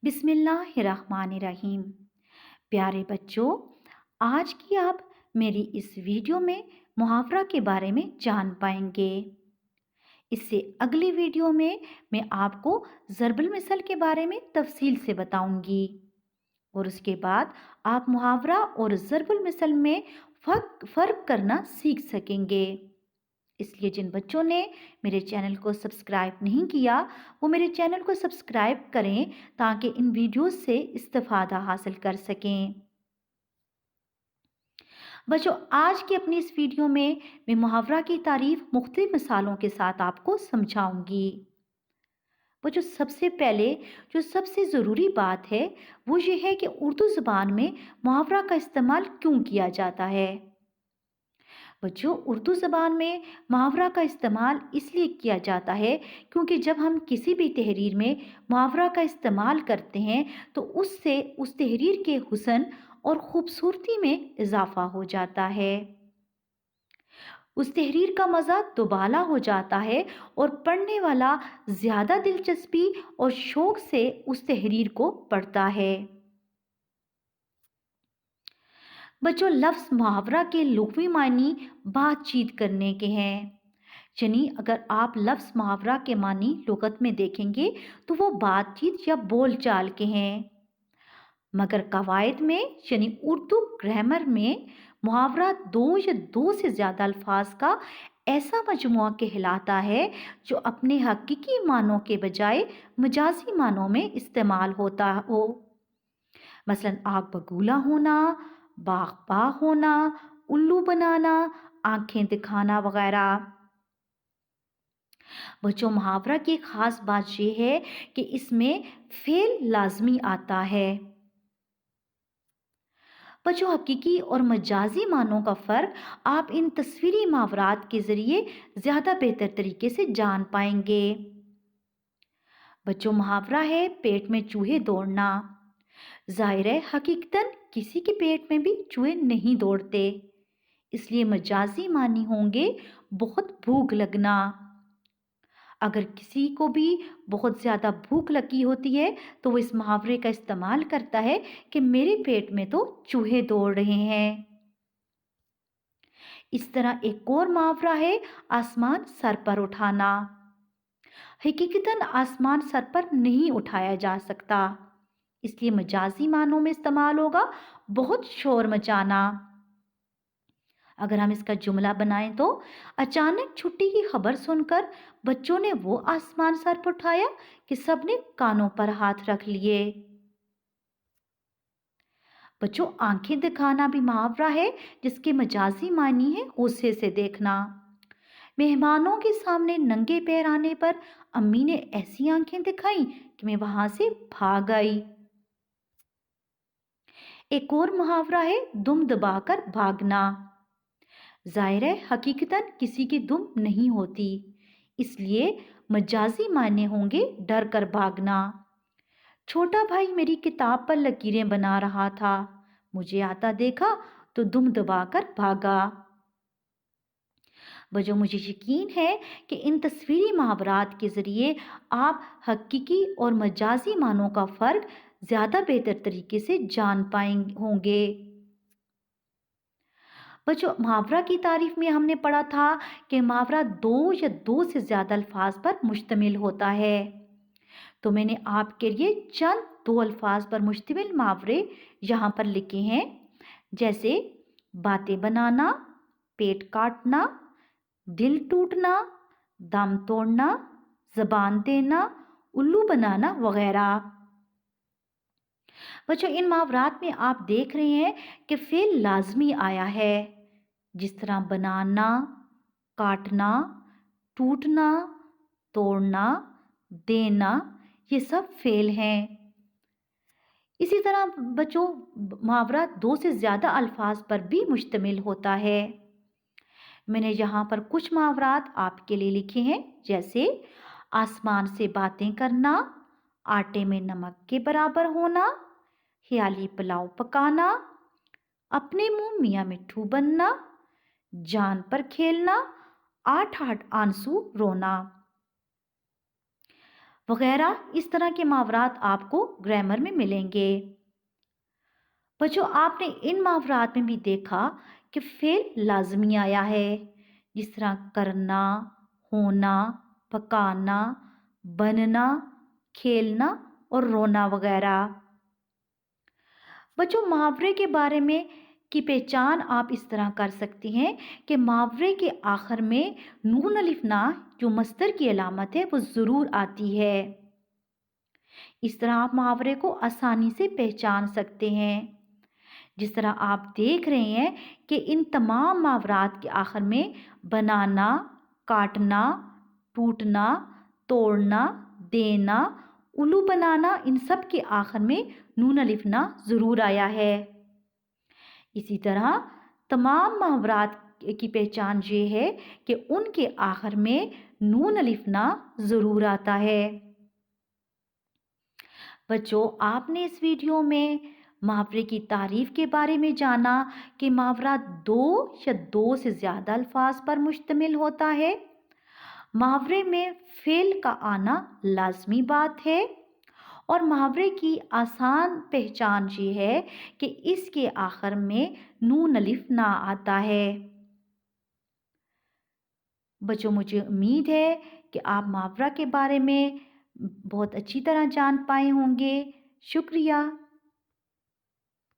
बिस्मिल्लाहिर्रहमानिर्रहीम। प्यारे बच्चों, आज की आप मेरी इस वीडियो में मुहावरा के बारे में जान पाएंगे। इससे अगली वीडियो में मैं आपको ज़रबुल मिसल के बारे में तफसील से बताऊंगी और उसके बाद आप मुहावरा और ज़रबुल मिसल में फ़र्क करना सीख सकेंगे। इसलिए जिन बच्चों ने मेरे चैनल को सब्सक्राइब नहीं किया वो मेरे चैनल को सब्सक्राइब करें ताकि इन वीडियोस से इस्तिफादा हासिल कर सकें। बच्चों, आज की अपनी इस वीडियो में मैं मुहावरा की तारीफ मुख्तलिफ मिसालों के साथ आपको समझाऊंगी। बच्चों, सबसे पहले जो सबसे ज़रूरी बात है वो ये है कि उर्दू ज़ुबान में मुहावरा का इस्तेमाल क्यों किया जाता है। बच्चों, उर्दू ज़बान में मुहावरा का इस्तेमाल इसलिए किया जाता है क्योंकि जब हम किसी भी तहरीर में मुहावरा का इस्तेमाल करते हैं तो उससे उस तहरीर के हुस्न और ख़ूबसूरती में इजाफ़ा हो जाता है। उस तहरीर का मज़ा दुबाला हो जाता है और पढ़ने वाला ज़्यादा दिलचस्पी और शौक़ से उस तहरीर को पढ़ता है। बच्चों, लफ्ज़ मुहावरा के लुग़वी मानी बातचीत करने के हैं। यानी अगर आप लफ्ज़ मुहावरा के मानी लुग़त में देखेंगे तो वो बातचीत या बोलचाल के हैं, मगर कवायद में यानी उर्दू ग्रामर में मुहावरा दो या दो से ज़्यादा अल्फाज का ऐसा मजमुआ कहलाता है जो अपने हकीकी मानों के बजाय मजाजी मानों में इस्तेमाल होता हो। मसलन आग बगूला होना, बाग बाग होना, उल्लू बनाना, आंखें दिखाना वगैरह। बच्चों, मुहावरा की खास बात यह है कि इसमें फेल लाजमी आता है। बच्चों, हकीकी और मजाजी मानों का फ़र्क आप इन तस्वीरी मुहावरात के ज़रिए ज़्यादा बेहतर तरीके से जान पाएंगे। बच्चों, मुहावरा है पेट में चूहे दौड़ना। ज़ाहिर है हकीकतन किसी के पेट में भी चूहे नहीं दौड़ते, इसलिए मजाजी मानी होंगे बहुत भूख लगना। अगर किसी को भी बहुत ज़्यादा भूख लगी होती है तो वो इस मुहावरे का इस्तेमाल करता है कि मेरे पेट में तो चूहे दौड़ रहे हैं। इस तरह एक और मुहावरा है आसमान सर पर उठाना। हकीकतन आसमान सर पर नहीं उठाया जा सकता, इसलिए मजाजी मानों में इस्तेमाल होगा बहुत शोर मचाना। अगर हम इसका जुमला बनाएं तो अचानक छुट्टी की खबर सुनकर बच्चों ने वो आसमान सर पर उठाया कि सबने कानों पर हाथ रख लिए। बच्चों, आंखें दिखाना भी मुहावरा है जिसके मजाजी मानी है गुस्से से देखना। मेहमानों के सामने नंगे पैर आने पर अम्मी ने ऐसी आंखें दिखाई कि मैं वहां से भाग आई। एक और मुहावरा है दुम दबाकर भागना। जाहिर है हकीकतन किसी की दुम नहीं होती, इसलिए मजाजी माने होंगे डर कर भागना। छोटा भाई मेरी किताब पर लकीरें बना रहा था, मुझे आता देखा तो दुम दबाकर भागा। वजह मुझे यकीन है कि इन तस्वीरी मुहावरात के ज़रिए आप हकीकी और मजाजी मानों का फ़र्क ज़्यादा बेहतर तरीके से जान पाएंगे होंगे। बच्चों, मुहावरा की तारीफ में हमने पढ़ा था कि मुहावरा दो या दो से ज़्यादा अल्फाज पर मुश्तमिल होता है। तो मैंने आपके लिए चंद दो अल्फाज पर मुश्तमिल मुहावरे यहाँ पर लिखे हैं, जैसे बातें बनाना, पेट काटना, दिल टूटना, दम तोड़ना, ज़बान देना, उल्लू बनाना वगैरह। बच्चों, इन मुहावरात में आप देख रहे हैं कि फेल लाजमी आया है, जिस तरह बनाना, काटना, टूटना, तोड़ना, देना, ये सब फेल हैं। इसी तरह बच्चों, मुहावरा दो से ज़्यादा अल्फाज पर भी मुश्तमिल होता है। मैंने यहाँ पर कुछ मुहावरात आपके लिए लिखे हैं, जैसे आसमान से बातें करना, आटे में नमक के बराबर होना, ख्याली पुलाव पकाना, अपने मुंह मियाँ मिट्ठू बनना, जान पर खेलना, आठ आठ आंसू रोना। वगैरह इस तरह के मुहावरात आपको ग्रामर में मिलेंगे। बच्चों, आपने इन मुहावरात में भी देखा कि फ़ेल लाज़मी आया है, जिस तरह करना, होना, पकाना, बनना, खेलना और रोना वगैरह। बच्चों, मुहावरे के बारे में की पहचान आप इस तरह कर सकती हैं कि मुहावरे के आखिर में नून अलिफ ना जो मस्दर की अलामत है वो ज़रूर आती है। इस तरह आप मुहावरे को आसानी से पहचान सकते हैं। जिस तरह आप देख रहे हैं कि इन तमाम मुहावरात के आखिर में बनाना, काटना, टूटना, तोड़ना, देना, उल्लू बनाना, इन सब के आखिर में नून अलिफ ना ज़रूर आया है। इसी तरह तमाम मुहावरात की पहचान ये है कि उनके आखिर में नून अलिफ ना ज़रूर आता है। बच्चों, आपने इस वीडियो में मुहावरे की तारीफ के बारे में जाना कि मुहावरा दो या दो से ज़्यादा अल्फाज पर मुश्तमिल होता है। मुहावरे में फ़ेल का आना लाज़मी बात है और मुहावरे की आसान पहचान ये है कि इसके आखिर में नून अलिफ ना आता है। बच्चों, मुझे उम्मीद है कि आप मुहावरा के बारे में बहुत अच्छी तरह जान पाए होंगे। शुक्रिया।